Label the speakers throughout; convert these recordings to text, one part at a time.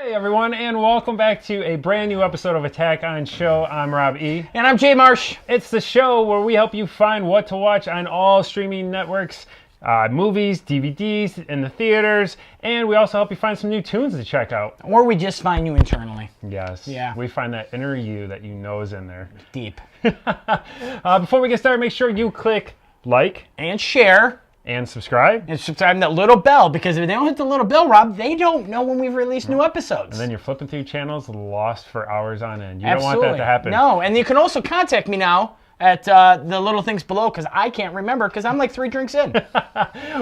Speaker 1: Hey everyone, and welcome back to a brand new episode of Attack on Show. I'm Rob E.
Speaker 2: And I'm Jay Marsh.
Speaker 1: It's the show where we help you find what to watch on all streaming networks, movies, DVDs, in the theaters, and we also help you find some new tunes to check out.
Speaker 2: Or we just find you internally.
Speaker 1: Yes.
Speaker 2: Yeah.
Speaker 1: We find that inner you that you know is in there.
Speaker 2: Deep.
Speaker 1: Before we get started, make sure you click like
Speaker 2: And share.
Speaker 1: and subscribe.
Speaker 2: And subscribe to that little bell, because if they don't hit the little bell, Rob, they don't know when we've released new episodes.
Speaker 1: And then you're flipping through channels lost for hours on end. You
Speaker 2: Absolutely.
Speaker 1: don't want that to happen.
Speaker 2: No, and you can also contact me now at the little things below, because I can't remember, because I'm like 3 drinks in.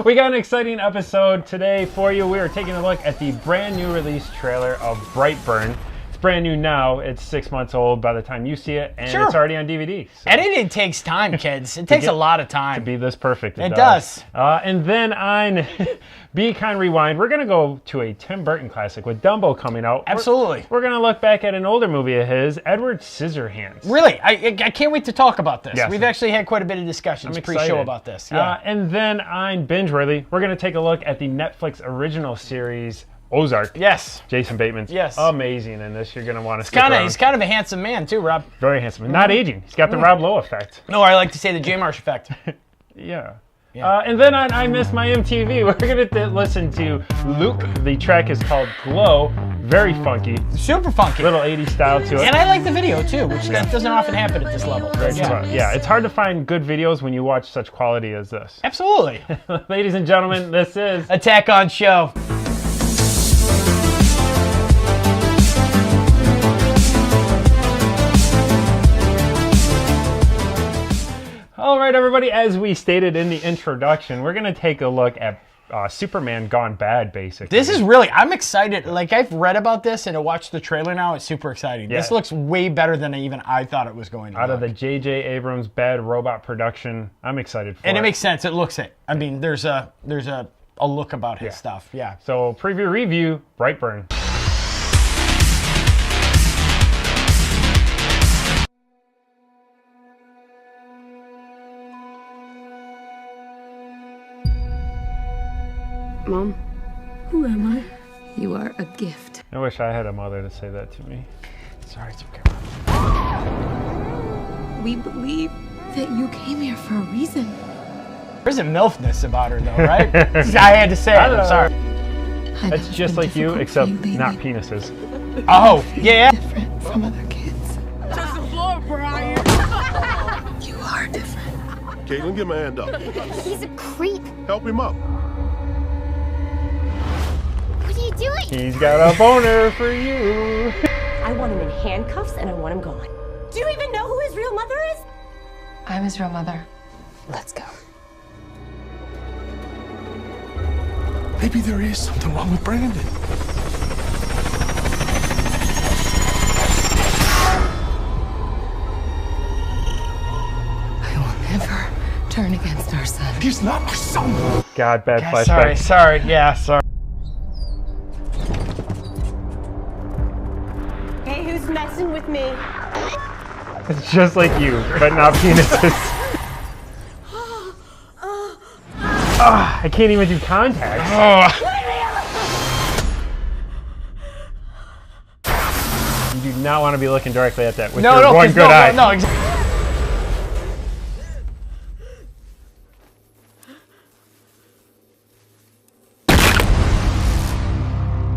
Speaker 1: We got an exciting episode today for you. We are taking a look at the brand new release trailer of Brightburn. It's brand new now. It's 6 months old by the time you see it, and
Speaker 2: Sure.
Speaker 1: it's already on DVD. So
Speaker 2: Editing takes time, kids. It takes a lot of time.
Speaker 1: to be this perfect,
Speaker 2: It does.
Speaker 1: And then on Be Kind Rewind, we're going to go to a Tim Burton classic with Dumbo coming out.
Speaker 2: Absolutely.
Speaker 1: We're going to look back at an older movie of his, Edward Scissorhands.
Speaker 2: Really, I can't wait to talk about this.
Speaker 1: Yes.
Speaker 2: We've actually had quite a bit of discussions
Speaker 1: I'm
Speaker 2: pre-show
Speaker 1: excited.
Speaker 2: about this. Yeah.
Speaker 1: And then on Binge-worthy, we're going to take a look at the Netflix original series, Ozark.
Speaker 2: Yes.
Speaker 1: Jason Bateman's
Speaker 2: Yes.
Speaker 1: amazing in this. You're going to want to stick around.
Speaker 2: He's kind of a handsome man too, Rob.
Speaker 1: Very handsome. Not aging. He's got the Rob Lowe effect.
Speaker 2: No, I like to say the J Marsh effect.
Speaker 1: Yeah. And then on I Miss My MTV, we're going to listen to LUC. The track is called Glow. Very funky.
Speaker 2: Super funky.
Speaker 1: Little 80s style to it.
Speaker 2: And I like the video too, which that doesn't often happen at this level.
Speaker 1: Yeah, it's hard to find good videos when you watch such quality as this.
Speaker 2: Absolutely.
Speaker 1: Ladies and gentlemen, this is
Speaker 2: Attack on Show.
Speaker 1: All right, everybody, as we stated in the introduction, we're going to take a look at Superman Gone Bad, basically.
Speaker 2: This is really, I'm excited. Like, I've read about this and I watched the trailer now. It's super exciting.
Speaker 1: Yeah.
Speaker 2: This looks way better than I thought it was going to
Speaker 1: Out of
Speaker 2: look.
Speaker 1: the J.J. Abrams Bad Robot production. I'm excited for it.
Speaker 2: And it makes sense. It looks it. I mean, there's a look about his stuff. Yeah.
Speaker 1: So, preview review, Brightburn.
Speaker 3: Mom, who am I? You are a gift.
Speaker 1: I wish I had a mother to say that to me.
Speaker 2: Sorry, it's okay.
Speaker 3: We believe that you came here for a reason.
Speaker 2: There's a MILFness about her though, right? I had to say it. I'm sorry.
Speaker 1: That's just like you, except not penises.
Speaker 2: Oh, yeah.
Speaker 3: Different from other kids.
Speaker 4: Touch the floor, Brian.
Speaker 3: You are different.
Speaker 5: Caitlin, get my hand up.
Speaker 6: He's a creep.
Speaker 5: Help him up.
Speaker 6: What are you doing?
Speaker 1: He's got a boner for you.
Speaker 7: I want him in handcuffs and I want him gone. Do you even know who his real mother is?
Speaker 3: I'm his real mother. Let's go.
Speaker 5: Maybe there is something wrong with Brandon.
Speaker 3: I will never turn against our son.
Speaker 5: He's not my son.
Speaker 1: God, bad
Speaker 2: Yeah,
Speaker 1: flashback.
Speaker 2: sorry. Yeah, sorry.
Speaker 7: Hey, who's messing with me?
Speaker 1: It's just like you, but not penises. I can't even do contacts. You do not want to be looking directly at that with your one good eye.
Speaker 2: No, exactly.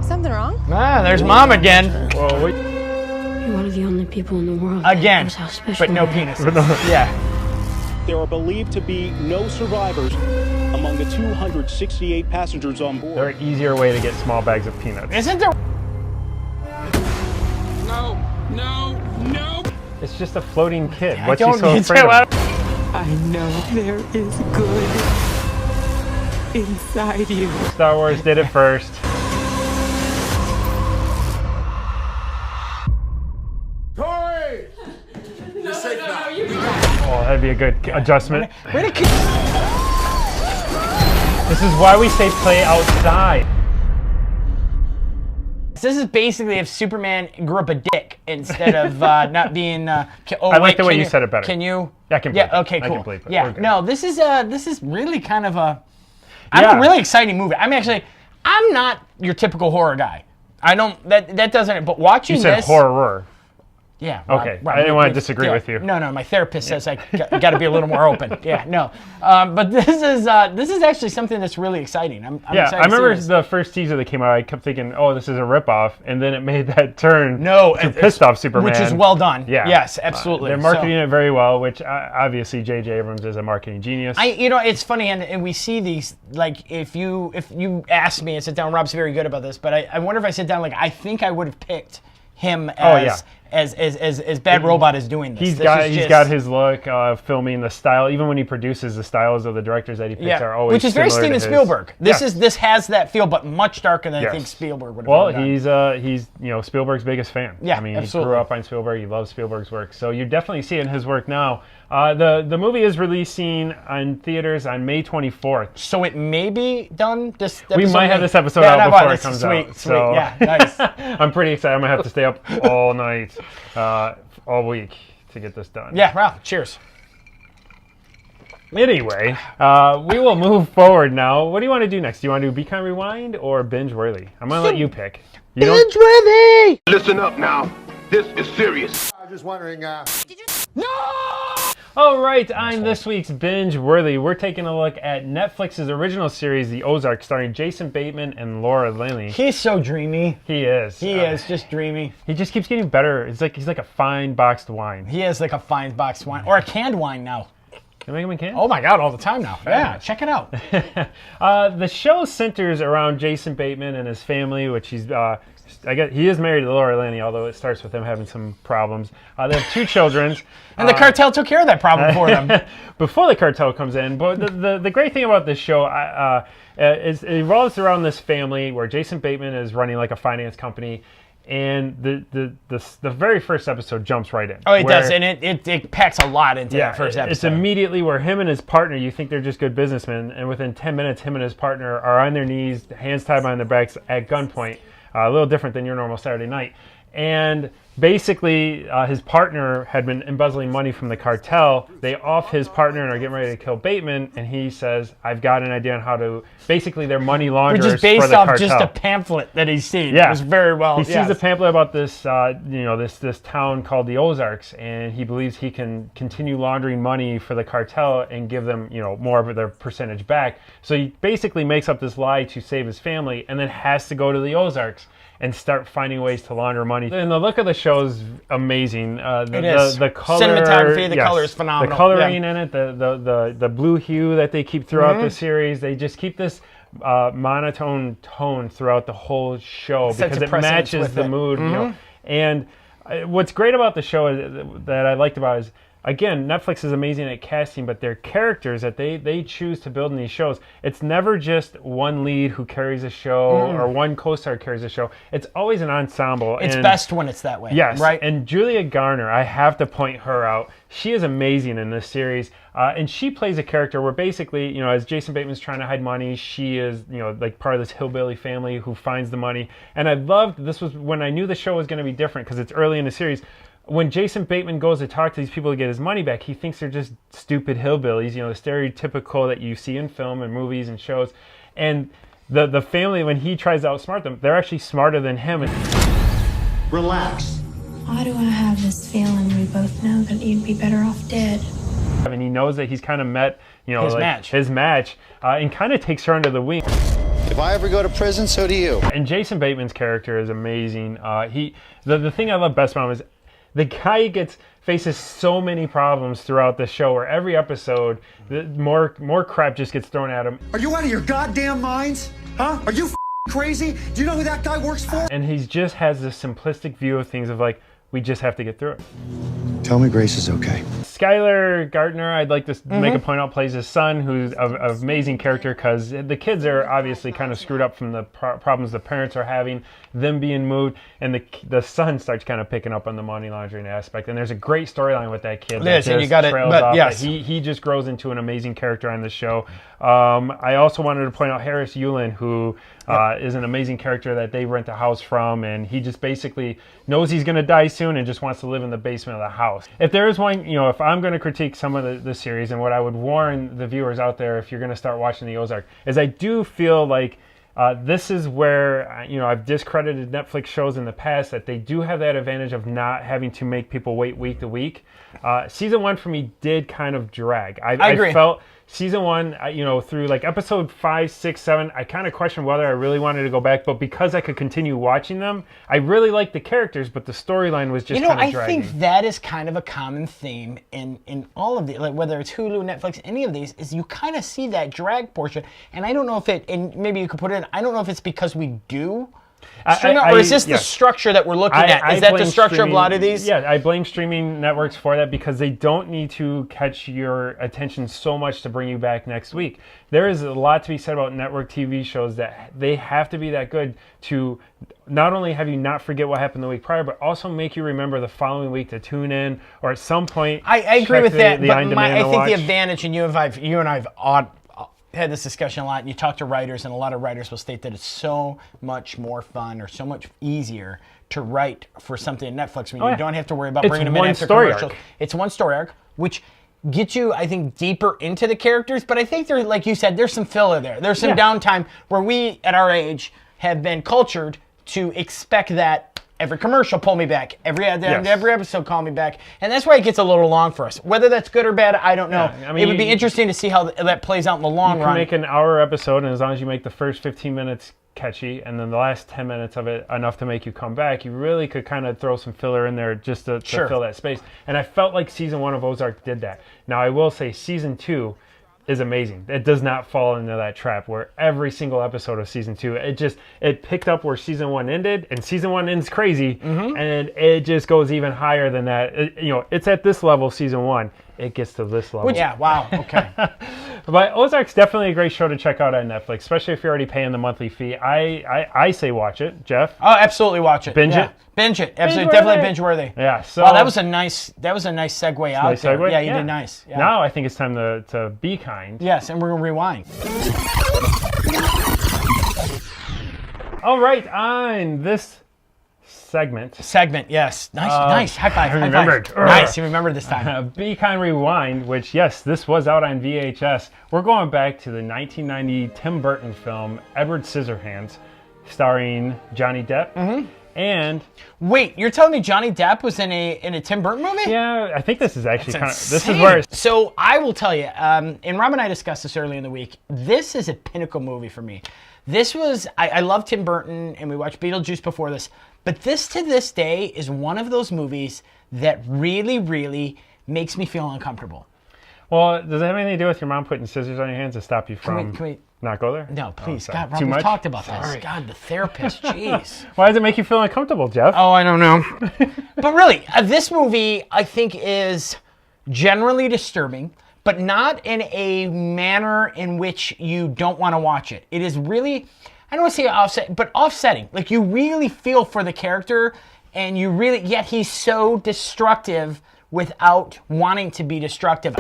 Speaker 3: Something wrong?
Speaker 2: Ah, there's Mom again.
Speaker 1: Whoa, wait.
Speaker 8: You're one of the only people in the world.
Speaker 2: Again,
Speaker 8: That's how special
Speaker 2: but no
Speaker 8: I am.
Speaker 2: penis. Yeah.
Speaker 9: There are believed to be no survivors among the 268 passengers on board.
Speaker 1: There are easier way to get small bags of peanuts.
Speaker 2: Isn't there?
Speaker 4: No.
Speaker 1: It's just a floating kid.
Speaker 2: I
Speaker 1: What's he
Speaker 2: don't
Speaker 1: so
Speaker 2: need
Speaker 1: afraid
Speaker 2: to.
Speaker 1: of?
Speaker 4: I know there is good inside you.
Speaker 1: Star Wars did it first.
Speaker 5: Tori! You're safe now.
Speaker 1: Oh, that'd be a good adjustment.
Speaker 2: Where did
Speaker 1: This is why we say play outside.
Speaker 2: This is basically if Superman grew up a dick instead of not being.
Speaker 1: I like the way you said it better.
Speaker 2: Can you?
Speaker 1: I can believe
Speaker 2: Yeah.
Speaker 1: it.
Speaker 2: Okay.
Speaker 1: I
Speaker 2: Cool.
Speaker 1: can believe it. We're
Speaker 2: Yeah.
Speaker 1: good.
Speaker 2: No. This is really kind of a.
Speaker 1: Yeah.
Speaker 2: I'm a really exciting movie. I'm not your typical horror guy. I don't. That doesn't. But watching
Speaker 1: You said
Speaker 2: this,
Speaker 1: horror.
Speaker 2: Yeah.
Speaker 1: Okay. I didn't want to disagree with you.
Speaker 2: No, my therapist says I got to be a little more open. Yeah, no. But this is actually something that's really exciting. I'm excited
Speaker 1: I remember
Speaker 2: to see
Speaker 1: the first teaser that came out. I kept thinking, "Oh, this is a ripoff," and then it made that turn.
Speaker 2: No,
Speaker 1: to pissed off Superman,
Speaker 2: which is well done.
Speaker 1: Yeah.
Speaker 2: Yes, absolutely.
Speaker 1: They're marketing it very well, which obviously J.J. Abrams is a marketing genius.
Speaker 2: It's funny, and we see these, like, if you ask me and sit down, Rob's very good about this, but I wonder if I sit down, like, I think I would have picked him as Bad Robot is doing this.
Speaker 1: He's got his look, filming the style. Even when he produces, the styles of the directors that he picks are always
Speaker 2: which is very
Speaker 1: similar to
Speaker 2: Steven Spielberg.
Speaker 1: his.
Speaker 2: This has that feel, but much darker than I think Spielberg would have done.
Speaker 1: He's Spielberg's biggest fan.
Speaker 2: Yeah,
Speaker 1: I mean,
Speaker 2: absolutely.
Speaker 1: he grew up on Spielberg. He loves Spielberg's work, so you definitely see it in his work now. The movie is releasing on theaters on May 24th.
Speaker 2: So it may be done.
Speaker 1: We might have this episode out before it comes out.
Speaker 2: Sweet,
Speaker 1: so
Speaker 2: yeah, nice.
Speaker 1: I'm pretty excited. I'm gonna have to stay up all night, all week to get this done.
Speaker 2: Yeah, wow. Cheers.
Speaker 1: Anyway, we will move forward now. What do you want to do next? Do you want to do Be Kind Rewind or Binge Worthy? I'm gonna let you pick.
Speaker 2: Binge Worthy.
Speaker 5: Listen up now. This is serious.
Speaker 10: I was just wondering,
Speaker 2: No!
Speaker 1: All right, on this week's Binge Worthy, we're taking a look at Netflix's original series, The Ozark, starring Jason Bateman and Laura Linney.
Speaker 2: He's so dreamy.
Speaker 1: He is.
Speaker 2: He is just dreamy.
Speaker 1: He just keeps getting better. He's like a fine boxed wine.
Speaker 2: He is like a fine boxed wine or a canned wine now.
Speaker 1: Can I make him in cans?
Speaker 2: Oh my God, all the time now. Yeah, check it out.
Speaker 1: The show centers around Jason Bateman and his family, which he's. I guess he is married to Laura Linney, although it starts with him having some problems. They have 2 children.
Speaker 2: And the cartel took care of that problem for them.
Speaker 1: Before the cartel comes in. But the great thing about this show is it revolves around this family where Jason Bateman is running like a finance company. And the very first episode jumps right in.
Speaker 2: Oh, it does, and it packs a lot into that first episode.
Speaker 1: It's immediately where him and his partner, you think they're just good businessmen, and within 10 minutes, him and his partner are on their knees, hands tied behind their backs at gunpoint. A little different than your normal Saturday night. And basically, his partner had been embezzling money from the cartel. They off his partner and are getting ready to kill Bateman. And he says, I've got an idea on how to... Basically, they're money launderers for the cartel.
Speaker 2: Which is based off just a pamphlet that he's seen.
Speaker 1: Yeah.
Speaker 2: It was very well...
Speaker 1: He sees a pamphlet about this, this town called the Ozarks. And he believes he can continue laundering money for the cartel and give them, more of their percentage back. So he basically makes up this lie to save his family and then has to go to the Ozarks and start finding ways to launder money. And the look of the show is amazing.
Speaker 2: It is.
Speaker 1: The color,
Speaker 2: cinematography, the color is phenomenal.
Speaker 1: The coloring in it, the blue hue that they keep throughout the series. They just keep this monotone tone throughout the whole show because it matches the mood. And what's great about the show that I liked about it is, again, Netflix is amazing at casting, but their characters that they choose to build in these shows, it's never just one lead who carries a show or one co-star carries a show. It's always an ensemble.
Speaker 2: It's best when it's that way.
Speaker 1: Yes.
Speaker 2: Right?
Speaker 1: And Julia Garner, I have to point her out. She is amazing in this series. And she plays a character where basically, as Jason Bateman's trying to hide money, she is, like part of this hillbilly family who finds the money. And I loved, this was when I knew the show was going to be different because it's early in the series. When Jason Bateman goes to talk to these people to get his money back, he thinks they're just stupid hillbillies, the stereotypical that you see in film and movies and shows. And the family, when he tries to outsmart them, they're actually smarter than him.
Speaker 10: relax.
Speaker 8: Why do I have this feeling we both know that you'd be better off dead?
Speaker 1: And he knows that he's kind of met,
Speaker 2: his match,
Speaker 1: and kind of takes her under the wing.
Speaker 10: If I ever go to prison, so do you.
Speaker 1: And Jason Bateman's character is amazing. The thing I love best about him is the guy faces so many problems throughout the show, where every episode, more crap just gets thrown at him.
Speaker 11: Are you out of your goddamn minds? Huh? Are you crazy? Do you know who that guy works for?
Speaker 1: And he just has this simplistic view of things of like, we just have to get through it.
Speaker 10: Tell me Grace is okay.
Speaker 1: Skylar Gardner, I'd like to make a point out, plays his son, who's an amazing character because the kids are obviously kind of screwed up from the problems the parents are having, them being moved, and the son starts kind of picking up on the money laundering aspect. And there's a great storyline with that kid.
Speaker 2: Yes, and you got it. But yes,
Speaker 1: he just grows into an amazing character on the show. I also wanted to point out Harris Yulin, who is an amazing character that they rent a house from, and he just basically knows he's going to die soon and just wants to live in the basement of the house. If there is one, if I'm going to critique some of the series, and what I would warn the viewers out there if you're going to start watching the Ozark, is I do feel like This is where, I've discredited Netflix shows in the past that they do have that advantage of not having to make people wait week to week. Season 1 for me did kind of drag. I agree. I felt season 1, through like episode 5, 6, 7, I kind of questioned whether I really wanted to go back, but because I could continue watching them, I really liked the characters, but the storyline was just kind of dragging.
Speaker 2: I think that is kind of a common theme in all of the, like whether it's Hulu, Netflix, any of these, is you kind of see that drag portion, and I don't know if and maybe you could put it in, I don't know if it's because we do or is this the structure that we're looking at? Is that the structure of a lot of these?
Speaker 1: Yeah, I blame streaming networks for that because they don't need to catch your attention so much to bring you back next week. There is a lot to be said about network TV shows that they have to be that good to not only have you not forget what happened the week prior, but also make you remember the following week to tune in or at some point.
Speaker 2: I agree with that, but I think the advantage, and you and I've had this discussion a lot, and you talk to writers, and a lot of writers will state that it's so much more fun or so much easier to write for something in Netflix when you don't have to worry about bringing them in after commercials. It's one story arc, which gets you, I think, deeper into the characters, but I think there, like you said, there's some filler there. There's some downtime where we, at our age, have been cultured to expect that every commercial pull me back, every episode call me back, and that's why it gets a little long for us. Whether that's good or bad, I don't know. I mean, it would be interesting to see how that plays out in the long run.
Speaker 1: You can make an hour episode, and as long as you make the first 15 minutes catchy, and then the last 10 minutes of it enough to make you come back, you really could kind of throw some filler in there just to fill that space. And I felt like season 1 of Ozark did that. Now, I will say season 2 is amazing. It does not fall into that trap where every single episode of season 2, it picked up where season 1 ended, and season 1 ends crazy, and it just goes even higher than that. It's at this level, season 1. It gets to this level.
Speaker 2: Wow, okay.
Speaker 1: But Ozark's definitely a great show to check out on Netflix, especially if you're already paying the monthly fee. I say watch it. Jeff?
Speaker 2: Oh, absolutely watch it.
Speaker 1: Binge it?
Speaker 2: Binge it. Absolutely. Definitely binge-worthy.
Speaker 1: Yeah. So,
Speaker 2: wow, that was a nice segue out there.
Speaker 1: Segue?
Speaker 2: Yeah, you did nice. Yeah.
Speaker 1: Now I think it's time to be kind.
Speaker 2: Yes, and we're going to rewind.
Speaker 1: All right, on this segment,
Speaker 2: yes. Nice. High five.
Speaker 1: I remembered.
Speaker 2: Nice, you remembered this time.
Speaker 1: Be Kind Rewind, which, yes, this was out on VHS. We're going back to the 1990 Tim Burton film, Edward Scissorhands, starring Johnny Depp. And
Speaker 2: wait, you're telling me Johnny Depp was in a Tim Burton movie?
Speaker 1: Yeah, I think this is actually this is where.
Speaker 2: So I will tell you, and Rob and I discussed this early in the week. This is a pinnacle movie for me. This was I love Tim Burton, and we watched Beetlejuice before this, but this to this day is one of those movies that really, really makes me feel uncomfortable.
Speaker 1: Well, does it have anything to do with your mom putting scissors on your hands to stop you from? Can we not go there?
Speaker 2: No, please. God, Rob, we talked about this. God, the therapist. Jeez.
Speaker 1: Why does it make you feel uncomfortable, Jeff?
Speaker 2: Oh, I don't know. But really, this movie, I think, is generally disturbing, but not in a manner in which you don't want to watch it. It is really, I don't want to say offsetting. Like, you really feel for the character, and you really, yet he's so destructive without wanting to be destructive.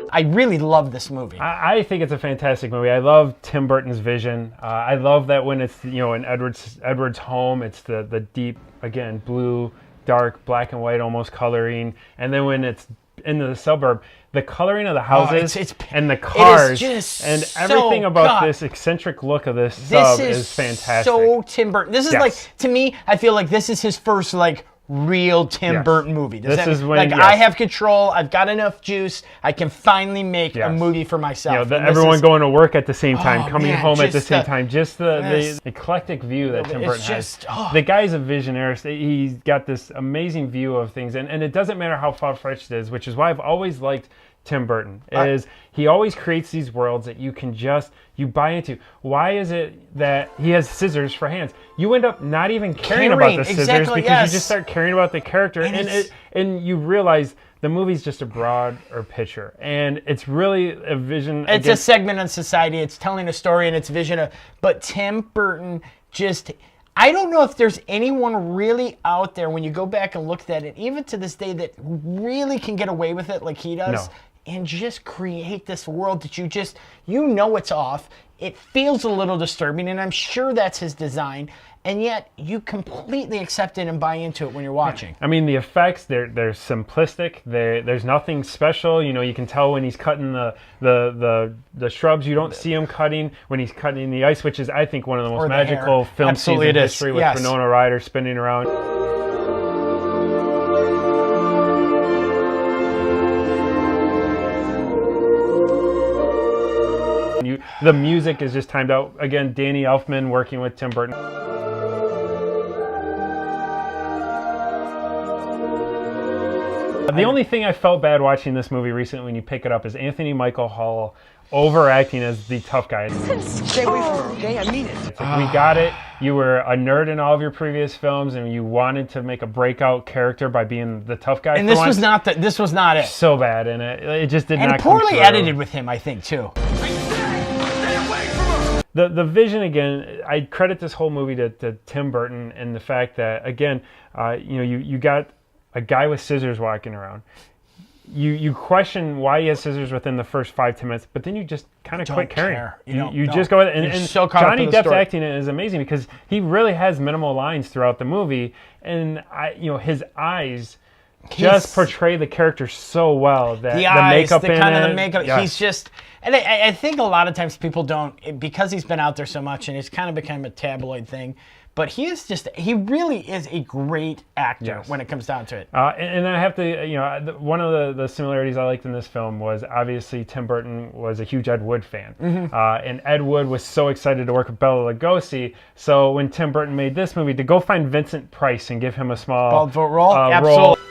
Speaker 2: I really love this movie.
Speaker 1: I think it's a fantastic movie. I love Tim Burton's vision. I love that when it's in Edward's home, it's the deep, again, blue, dark, black and white almost coloring, and then when it's in the suburb, the coloring of the houses and the cars and everything about this eccentric look of this sub is fantastic.
Speaker 2: So Tim Burton. This is like, to me, I feel like this is his first real Tim Burton movie. I have control. I've got enough juice. I can finally make a movie for myself.
Speaker 1: Everyone going to work at the same time, coming home at the same time. Just the eclectic view that Tim Burton has. The guy's a visionary. He's got this amazing view of things, and it doesn't matter how far-fetched it is, which is why I've always liked Tim Burton. He always creates these worlds that you can you buy into. Why is it that he has scissors for hands? You end up not even caring about the scissors because you just start caring about the character, and you realize the movie's just a broader picture, and it's really a vision.
Speaker 2: It's a segment on society. It's telling a story, and it's vision. But Tim Burton I don't know if there's anyone really out there when you go back and look at it, even to this day, that really can get away with it like he does.
Speaker 1: No.
Speaker 2: And just create this world that it's off. It feels a little disturbing, and I'm sure that's his design. and yet you completely accept it and buy into it when you're watching.
Speaker 1: I mean, the effects, they're simplistic. There's nothing special. You know, you can tell when he's cutting the shrubs. You don't see him cutting when he's cutting the ice, which is, I think, one of the most magical film scenes in history with Winona Ryder spinning around. The music is just timed out. Again, Danny Elfman working with Tim Burton. The only thing I felt bad watching this movie recently when you pick it up is Anthony Michael Hall overacting as the tough guy.
Speaker 4: Stay away from her, okay? I mean it.
Speaker 1: It's like, we got it. You were a nerd in all of your previous films, and you wanted to make a breakout character by being the tough guy.
Speaker 2: And this was not it.
Speaker 1: So bad, and it just did not.
Speaker 2: And poorly edited with him, I think, too.
Speaker 1: The vision, again, I credit this whole movie to Tim Burton and the fact that, again, you got a guy with scissors walking around. You question why he has scissors within the first 5-10 minutes, but then you just kind of quit caring. You just go with it. And
Speaker 2: so
Speaker 1: Johnny Depp's acting is amazing because he really has minimal lines throughout the movie, and his eyes just portray the character so well. That the makeup,
Speaker 2: he's just. And I think a lot of times people don't, because he's been out there so much and it's kind of become a tabloid thing, but he really is a great actor when it comes down to it.
Speaker 1: And I have to, one of the similarities I liked in this film was obviously Tim Burton was a huge Ed Wood fan. And Ed Wood was so excited to work with Bela Lugosi. So when Tim Burton made this movie, to go find Vincent Price and give him a small
Speaker 2: role. Absolutely.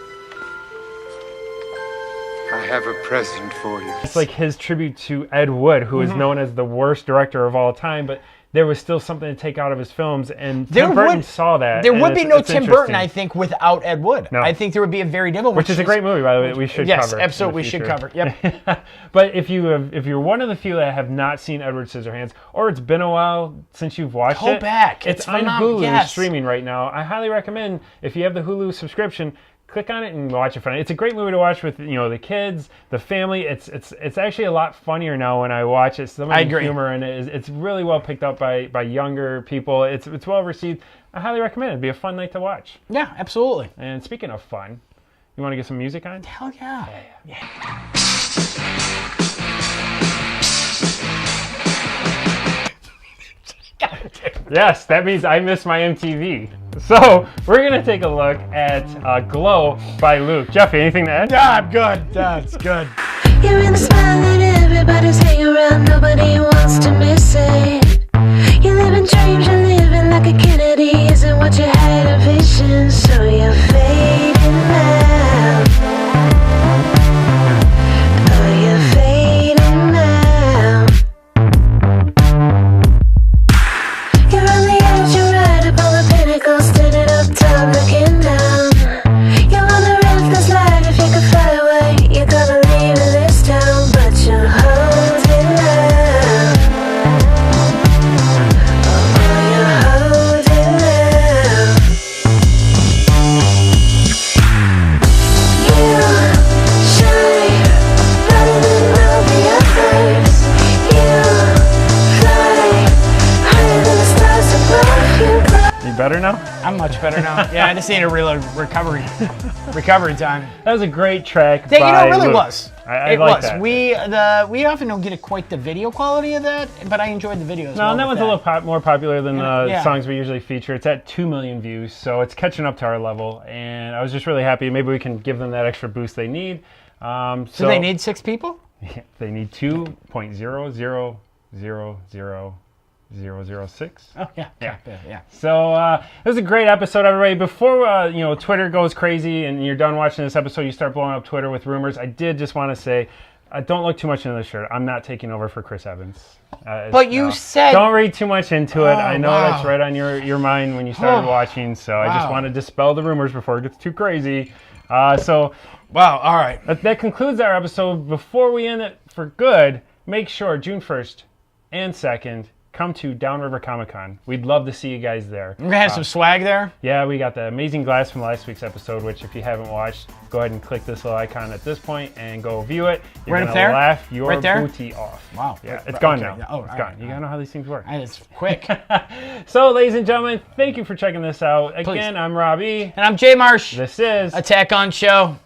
Speaker 5: I have a present for you.
Speaker 1: It's like his tribute to Ed Wood, who is known as the worst director of all time, but there was still something to take out of his films, and Tim Burton saw that.
Speaker 2: There would be no Tim Burton, I think, without Ed Wood. No. I think there would be a very different one.
Speaker 1: Which is a great movie, by the way, we should cover.
Speaker 2: Yes, absolutely, we should cover. Yep.
Speaker 1: But if you're one of the few that have not seen Edward Scissorhands, or it's been a while since you've watched it,
Speaker 2: go back.
Speaker 1: It's on Hulu streaming right now. I highly recommend, if you have the Hulu subscription, click on it and watch it. It's a great movie to watch with the kids, the family. It's actually a lot funnier now when I watch it. Some of the humor in it it's really well picked up by younger people. It's well received. I highly recommend it. It'd be a fun night to watch.
Speaker 2: Yeah, absolutely.
Speaker 1: And speaking of fun, you want to get some music on?
Speaker 2: Hell yeah.
Speaker 1: Yes, that means I miss my MTV. So we're gonna take a look at "Glow" by LUC. Jeffy, anything to add?
Speaker 2: Yeah, I'm good. That's good.
Speaker 8: You're in the spotlight, everybody's hanging around, nobody wants to miss it. You're living dreams, you're living like a Kennedy, isn't what you had a vision, so you're fading now. Oh, you're fading now. You're on the edge, you're right up on the pinnacle, standing up tall, looking down. You're on the restless light, if you could fly away, you're gonna leave this town, but you're holding out. Oh, you're holding out. You shine brighter than all the others. You fly higher than the stars above you.
Speaker 1: You better now?
Speaker 2: I'm much better now. Yeah, I just need a real recovery time.
Speaker 1: That was a great track.
Speaker 2: It really
Speaker 1: LUC.
Speaker 2: was.
Speaker 1: I like that.
Speaker 2: We often don't get quite the video quality of that, but I enjoyed the video as well.
Speaker 1: No, and that one's a little more popular than the songs we usually feature. It's at 2 million views, so it's catching up to our level, and I was just really happy. Maybe we can give them that extra boost they need.
Speaker 2: So they need 6 people?
Speaker 1: Yeah, they need 2.0000006.
Speaker 2: Oh yeah.
Speaker 1: So it was a great episode, everybody. Before Twitter goes crazy and you're done watching this episode, you start blowing up Twitter with rumors. I did just want to say, don't look too much into this shirt. I'm not taking over for Chris Evans.
Speaker 2: But you said...
Speaker 1: Don't read too much into it. I know that's right on your mind when you started watching, so I just want to dispel the rumors before it gets too crazy. Wow, all right. That concludes our episode. Before we end it for good, make sure June 1st and 2nd, come to Downriver Comic Con. We'd love to see you guys there.
Speaker 2: We're gonna have some swag there.
Speaker 1: Yeah, we got the amazing glass from last week's episode, which if you haven't watched, go ahead and click this little icon at this point and go view it. You're
Speaker 2: right
Speaker 1: gonna
Speaker 2: up there?
Speaker 1: laugh your
Speaker 2: Right there?
Speaker 1: booty off.
Speaker 2: Wow.
Speaker 1: Yeah, it's gone
Speaker 2: okay.
Speaker 1: now.
Speaker 2: Oh,
Speaker 1: it's
Speaker 2: all
Speaker 1: gone.
Speaker 2: right.
Speaker 1: You gotta know how these things work.
Speaker 2: It's quick.
Speaker 1: So, ladies and gentlemen, thank you for checking this out. Again, I'm Robbie.
Speaker 2: And I'm Jay Marsh.
Speaker 1: This is
Speaker 2: Attack on Show.